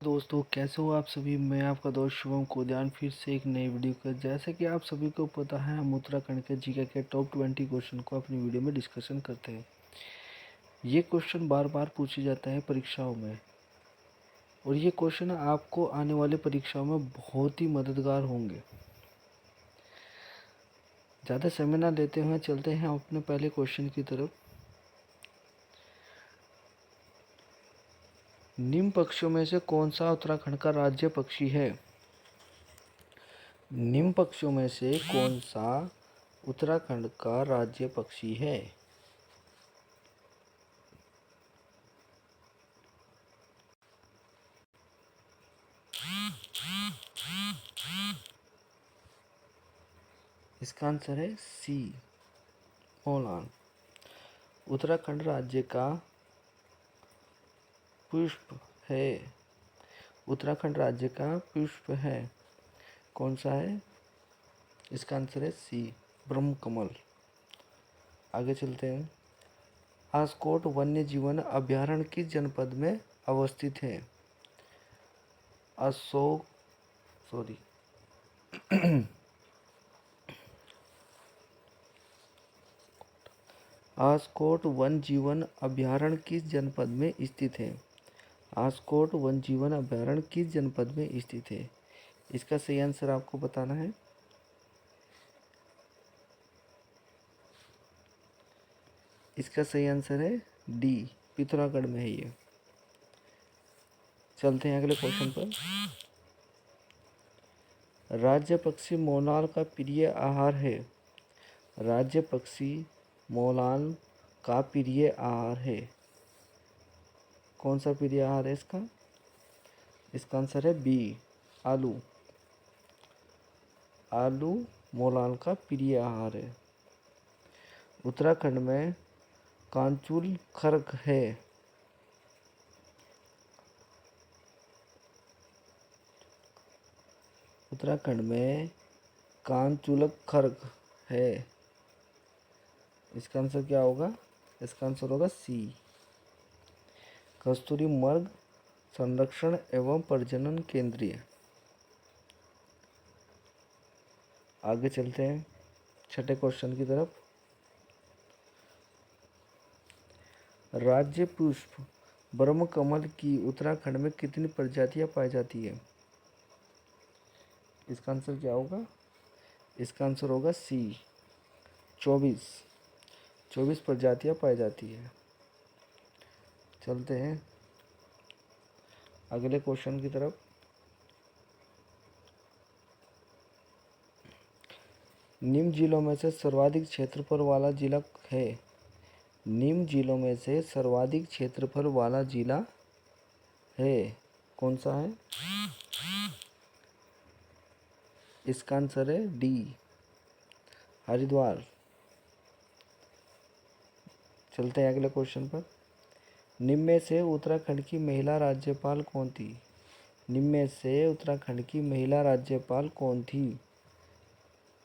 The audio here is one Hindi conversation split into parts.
दोस्तों, कैसे हो आप सभी। मैं आपका दोस्त शुभम कोद्यान फिर से एक नई वीडियो का। जैसे कि आप सभी को पता है, हम उत्तराखंड के जीके के टॉप 20 क्वेश्चन को अपनी वीडियो में डिस्कशन करते हैं। ये क्वेश्चन बार बार पूछे जाते हैं परीक्षाओं में, और ये क्वेश्चन आपको आने वाली परीक्षाओं में बहुत ही मददगार होंगे। ज़्यादा समय ना लेते हुए चलते हैं अपने पहले क्वेश्चन की तरफ। निम्न पक्षियों में से कौन सा उत्तराखंड का राज्य पक्षी है? निम्न पक्षियों में से कौन सा उत्तराखंड का राज्य पक्षी है? इसका आंसर है सी, मोलान। उत्तराखंड राज्य का पुष्प है। उत्तराखंड राज्य का पुष्प है, कौन सा है? इसका आंसर है सी, ब्रह्म कमल। आगे चलते हैं। आस्कोट वन्य जीवन अभयारण्य किस जनपद में अवस्थित है? अशोक सॉरी आस्कोट वन जीवन अभयारण्य किस जनपद में स्थित है? आस्कोट वन जीवन अभयारण्य किस जनपद में स्थित है? इसका सही आंसर आपको बताना है। इसका सही आंसर है डी, पिथौरागढ़ में है ये। चलते हैं अगले क्वेश्चन पर। राज्य पक्षी मोलाल का प्रिय आहार है। राज्य पक्षी मोलाल का प्रिय आहार है, कौन सा प्रिय आहार है इसका? इसका आंसर है बी, आलू। आलू मोलाल का प्रिय आहार है। उत्तराखंड में कांचुल खर्क है। उत्तराखंड में कांचुलक खर्क है, इसका आंसर क्या होगा? इसका आंसर होगा सी, कस्तूरी मृग संरक्षण एवं प्रजनन केंद्रीय। आगे चलते हैं छठे क्वेश्चन की तरफ। राज्य पुष्प ब्रह्म कमल की उत्तराखंड में कितनी प्रजातियां पाई जाती है? इसका आंसर क्या होगा? इसका आंसर होगा सी, 24 प्रजातियां पाई जाती है। चलते हैं अगले क्वेश्चन की तरफ। निम्न जिलों में से सर्वाधिक क्षेत्रफल वाला जिला है। निम्न जिलों में से सर्वाधिक क्षेत्रफल वाला जिला है, कौन सा है? इसका आंसर है डी, हरिद्वार। चलते हैं अगले क्वेश्चन पर। निम्न में से उत्तराखंड की महिला राज्यपाल कौन थी? निम्न में से उत्तराखंड की महिला राज्यपाल कौन थी?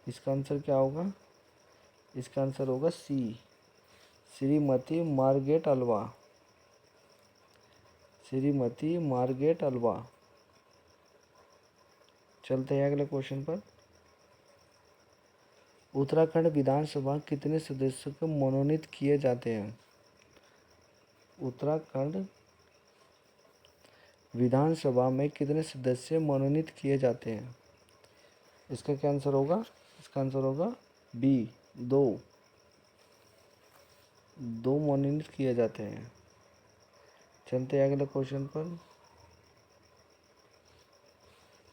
इसका आंसर क्या होगा? इसका आंसर होगा C, Shrimati Margaret Alva. Shrimati Margaret Alva. चलते हैं अगले क्वेश्चन पर। उत्तराखंड विधानसभा कितने सदस्यों को मनोनीत किए जाते हैं? उत्तराखंड विधानसभा में कितने सदस्य मनोनीत किए जाते हैं? इसका क्या आंसर होगा? इसका आंसर होगा बी, दो मनोनीत किए जाते हैं। चलते हैं अगले क्वेश्चन पर।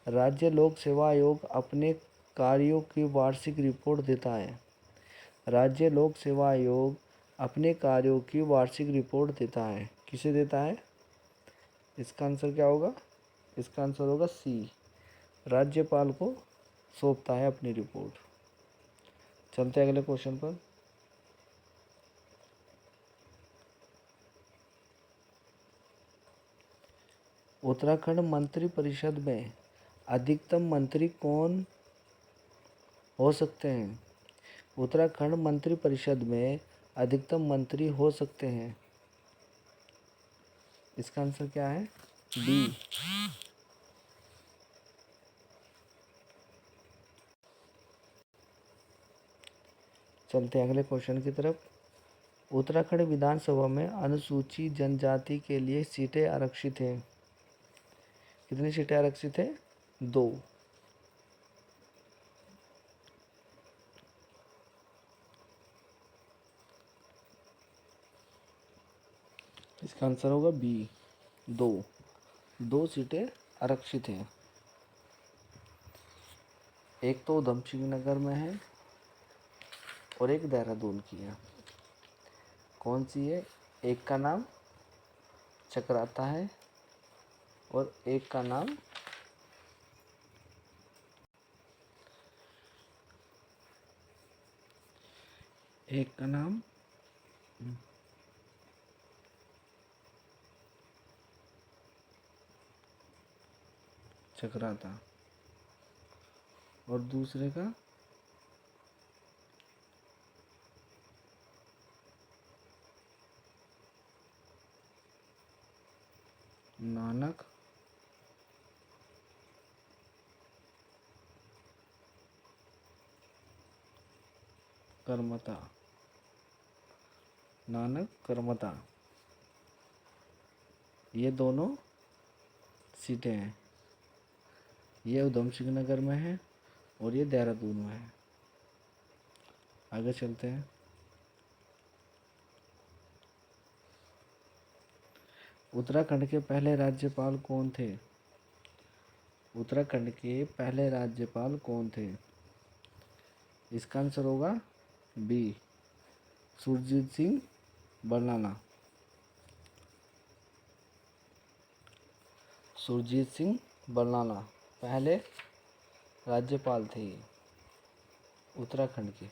राज्य लोक सेवा आयोग अपने कार्यों की वार्षिक रिपोर्ट देता है। राज्य लोक सेवा आयोग अपने कार्यों की वार्षिक रिपोर्ट देता है, किसे देता है? इसका आंसर क्या होगा? इसका आंसर होगा सी, राज्यपाल को सौंपता है अपनी रिपोर्ट। चलते हैं अगले क्वेश्चन पर। उत्तराखंड मंत्री परिषद में अधिकतम मंत्री कौन हो सकते हैं? उत्तराखंड मंत्री परिषद में अधिकतम मंत्री हो सकते हैं, इसका आंसर क्या है? बी। चलते हैं अगले क्वेश्चन की तरफ। उत्तराखंड विधानसभा में अनुसूचित जनजाति के लिए सीटें आरक्षित हैं। कितनी सीटें आरक्षित है? 2। इसका आंसर होगा बी, 2। 2 सीटें आरक्षित हैं। एक तो उधमसिंह नगर में है और एक देहरादून की है। कौन सी है? एक का नाम चक्राता है और एक का नाम चक्राता और दूसरे का नानक करमता। नानक करमता, ये दोनों सीटें हैं। ये उधमसिंह नगर में है और ये देहरादून में है। आगे चलते हैं। उत्तराखंड के पहले राज्यपाल कौन थे? उत्तराखंड के पहले राज्यपाल कौन थे? इसका आंसर होगा बी, सुरजीत सिंह बरनाला। सुरजीत सिंह बरनाला पहले राज्यपाल थे उत्तराखंड के।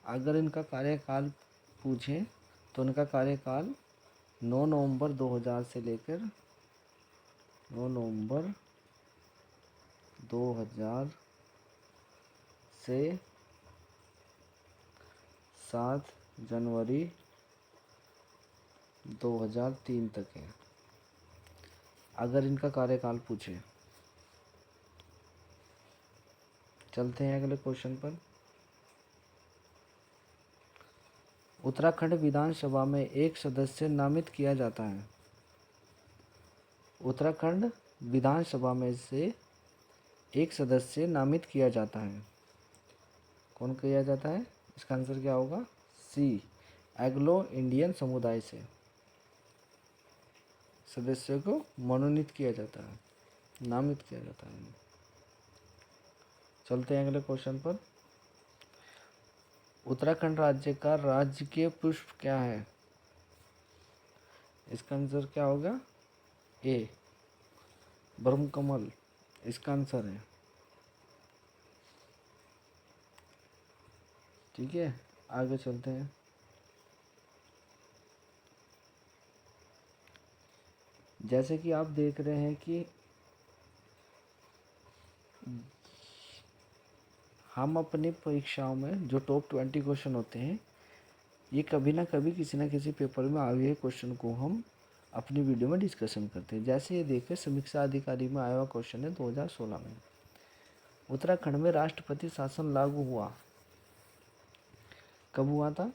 अगर इनका कार्यकाल पूछें तो इनका कार्यकाल 9 नवंबर 2000 से लेकर 9 नवंबर 2000 से 7 जनवरी 2003 तक है। अगर इनका कार्यकाल पूछे। चलते हैं अगले क्वेश्चन पर। उत्तराखंड विधानसभा में एक सदस्य नामित किया जाता है। उत्तराखंड विधानसभा में से एक सदस्य नामित किया जाता है। कौन किया जाता है? इसका आंसर क्या होगा? सी, एंग्लो इंडियन समुदाय से सदस्य को मनोनीत किया जाता है, नामित किया जाता है। चलते हैं अगले क्वेश्चन पर। उत्तराखंड राज्य का राजकीय पुष्प क्या है? इसका आंसर क्या होगा? ए, ब्रह्मकमल इसका आंसर है। ठीक है, आगे चलते हैं। जैसे कि आप देख रहे हैं कि हम अपनी परीक्षाओं में जो टॉप 20 क्वेश्चन होते हैं, ये कभी ना कभी किसी ना किसी पेपर में आए हुए क्वेश्चन को हम अपनी वीडियो में डिस्कशन करते हैं। जैसे ये देखिए, समीक्षा अधिकारी में आया हुआ क्वेश्चन है 2016 में। उत्तराखंड में राष्ट्रपति शासन लागू हुआ, कब हुआ था?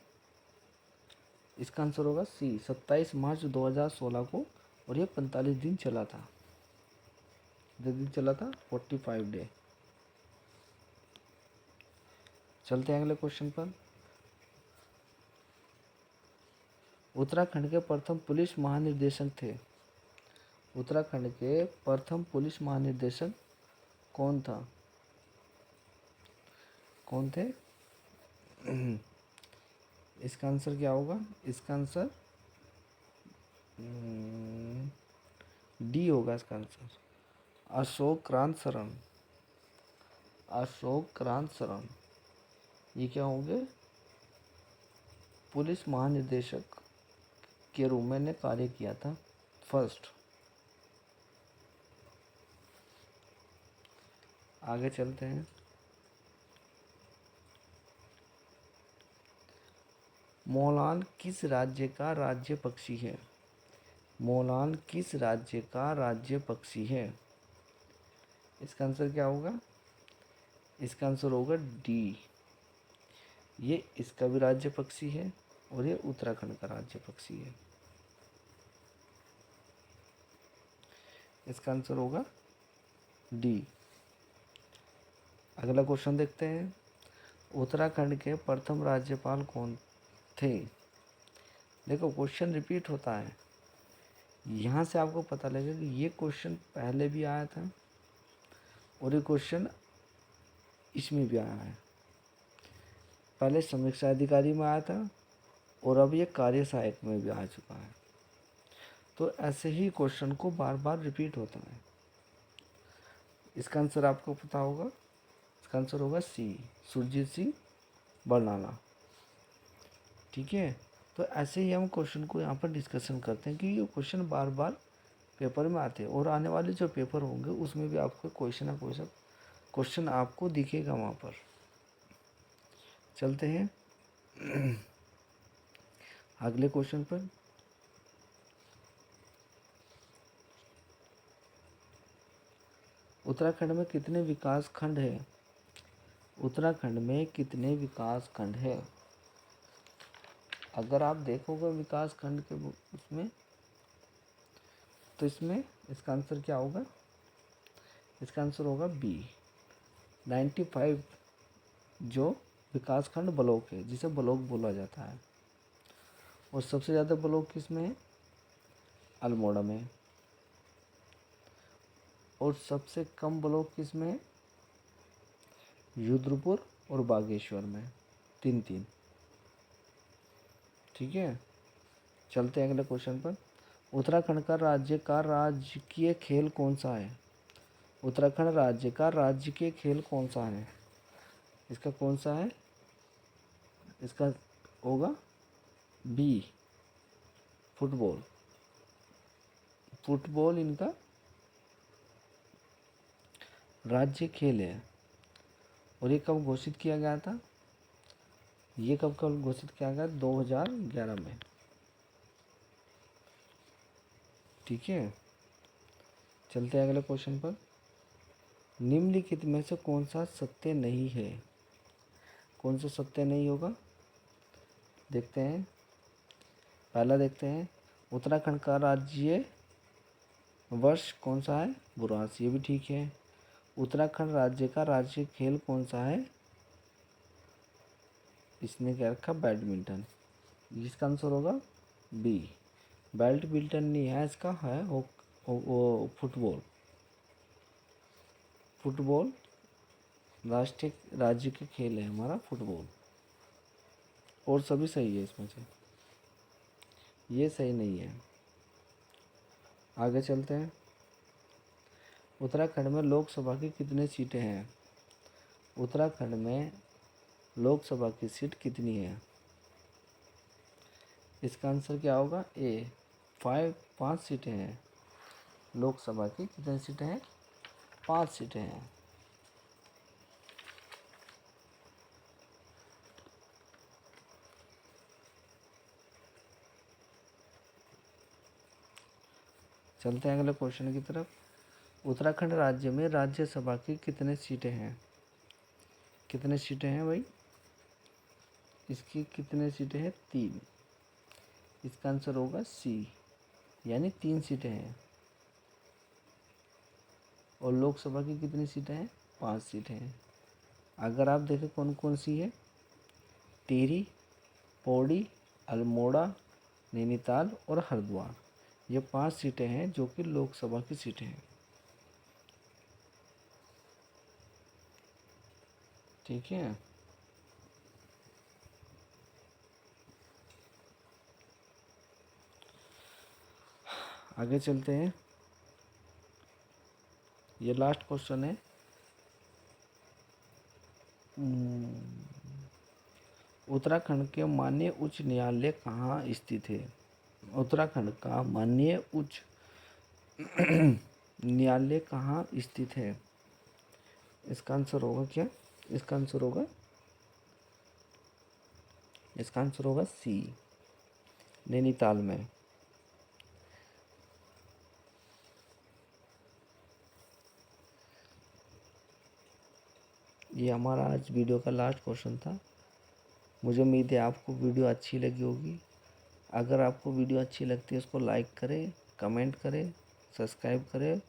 इसका आंसर होगा सी, 27 मार्च 2016 को, और ये 45 दिन चला था। कितने दिन चला था? 45 डे। चलते हैं अगले क्वेश्चन पर। उत्तराखंड के प्रथम पुलिस महानिदेशक थे। उत्तराखंड के प्रथम पुलिस महानिदेशक कौन था? कौन थे? इसका आंसर क्या होगा? इसका आंसर डी होगा। इसका आंसर अशोक क्रांत शरण। अशोक क्रांत शरण ये क्या होंगे? पुलिस महानिदेशक के रूप में ने कार्य किया था फर्स्ट। आगे चलते हैं। मोलान किस राज्य का राज्य पक्षी है? मोलान किस राज्य का राज्य पक्षी है? इसका आंसर क्या होगा? इसका आंसर होगा डी। ये इसका भी राज्य पक्षी है और ये उत्तराखंड का राज्य पक्षी है। इसका आंसर होगा डी। अगला क्वेश्चन देखते हैं। उत्तराखंड के प्रथम राज्यपाल कौन थे? देखो क्वेश्चन रिपीट होता है, यहाँ से आपको पता लगेगा कि ये क्वेश्चन पहले भी आया था और ये क्वेश्चन इसमें भी आया है। पहले समीक्षा अधिकारी में आया था और अब ये कार्य सहायक में भी आ चुका है। तो ऐसे ही क्वेश्चन को बार बार रिपीट होता है। इसका आंसर आपको पता होगा। इसका आंसर होगा सी, सुरजीत सिंह बरनाला। ठीक है, तो ऐसे ही हम क्वेश्चन को यहाँ पर डिस्कशन करते हैं कि ये क्वेश्चन बार बार पेपर में आते हैं और आने वाले जो पेपर होंगे उसमें भी आपको क्वेश्चन ना क्वेश्चन आपको दिखेगा वहाँ पर। चलते हैं अगले क्वेश्चन पर। उत्तराखंड में कितने विकास खंड है? उत्तराखंड में कितने विकास खंड है? अगर आप देखोगे विकास खंड के उसमें, तो इसमें इसका आंसर क्या होगा? इसका आंसर होगा बी, 95 जो विकास खंड ब्लॉक है, जिसे ब्लॉक बोला जाता है। और सबसे ज़्यादा ब्लॉक किस में है? अल्मोड़ा में। और सबसे कम ब्लॉक किस में है? रुद्रपुर और बागेश्वर में, 3-3। ठीक है, चलते हैं अगले क्वेश्चन पर। उत्तराखंड का राज्य का राजकीय खेल कौन सा है? उत्तराखंड राज्य का राजकीय खेल कौन सा है? इसका कौन सा है? इसका होगा बी, फुटबॉल। फुटबॉल इनका राज्य खेल है। और ये कब घोषित किया गया था? ये कब घोषित किया गया? 2011 में। ठीक है, चलते हैं अगले क्वेश्चन पर। निम्नलिखित में से कौन सा सत्य नहीं है? कौन सा सत्य नहीं होगा? देखते हैं। पहला देखते हैं, उत्तराखंड का राज्य वर्ष कौन सा है? बुरांस, ये भी ठीक है। उत्तराखंड राज्य का राज्य खेल कौन सा है? इसने क्या रखा? बैडमिंटन। इसका आंसर होगा बी, बैडमिंटन नहीं है, इसका है वो फुटबॉल। फुटबॉल राष्ट्रीय राज्य के खेल है हमारा फुटबॉल। और सभी सही है इसमें से, ये सही नहीं है। आगे चलते हैं। उत्तराखंड में लोकसभा की कितनी सीटें हैं? उत्तराखंड में लोकसभा की सीट कितनी है? इसका आंसर क्या होगा? ए, 5 सीटें हैं। लोकसभा की कितनी सीटें हैं? 5 सीटें हैं। चलते हैं अगले क्वेश्चन की तरफ। उत्तराखंड राज्य में राज्यसभा की कितने सीटें हैं? कितने सीटें हैं भाई? इसकी कितने सीटें हैं? 3। इसका आंसर होगा सी, यानी 3 सीटें हैं। और लोकसभा की कितनी सीटें हैं? 5 सीटें हैं। अगर आप देखें कौन कौन सी है, टिहरी, पौड़ी, अल्मोड़ा, नैनीताल और हरिद्वार, ये 5 सीटें हैं जो कि लोकसभा की सीटें हैं। ठीक है, आगे चलते हैं। ये लास्ट क्वेश्चन है। उत्तराखंड के माननीय उच्च न्यायालय कहाँ स्थित है? उत्तराखंड का माननीय उच्च न्यायालय कहाँ स्थित है? इसका आंसर होगा क्या? इसका आंसर होगा सी, नैनीताल में। ये हमारा आज वीडियो का लास्ट क्वेश्चन था। मुझे उम्मीद है आपको वीडियो अच्छी लगी होगी। अगर आपको वीडियो अच्छी लगती है उसको लाइक करें, कमेंट करें, सब्सक्राइब करें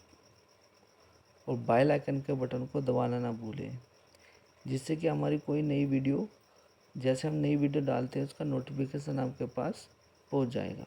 और बेल आइकन के बटन को दबाना ना भूलें, जिससे कि हमारी कोई नई वीडियो, जैसे हम नई वीडियो डालते हैं उसका नोटिफिकेशन आपके पास पहुंच जाएगा।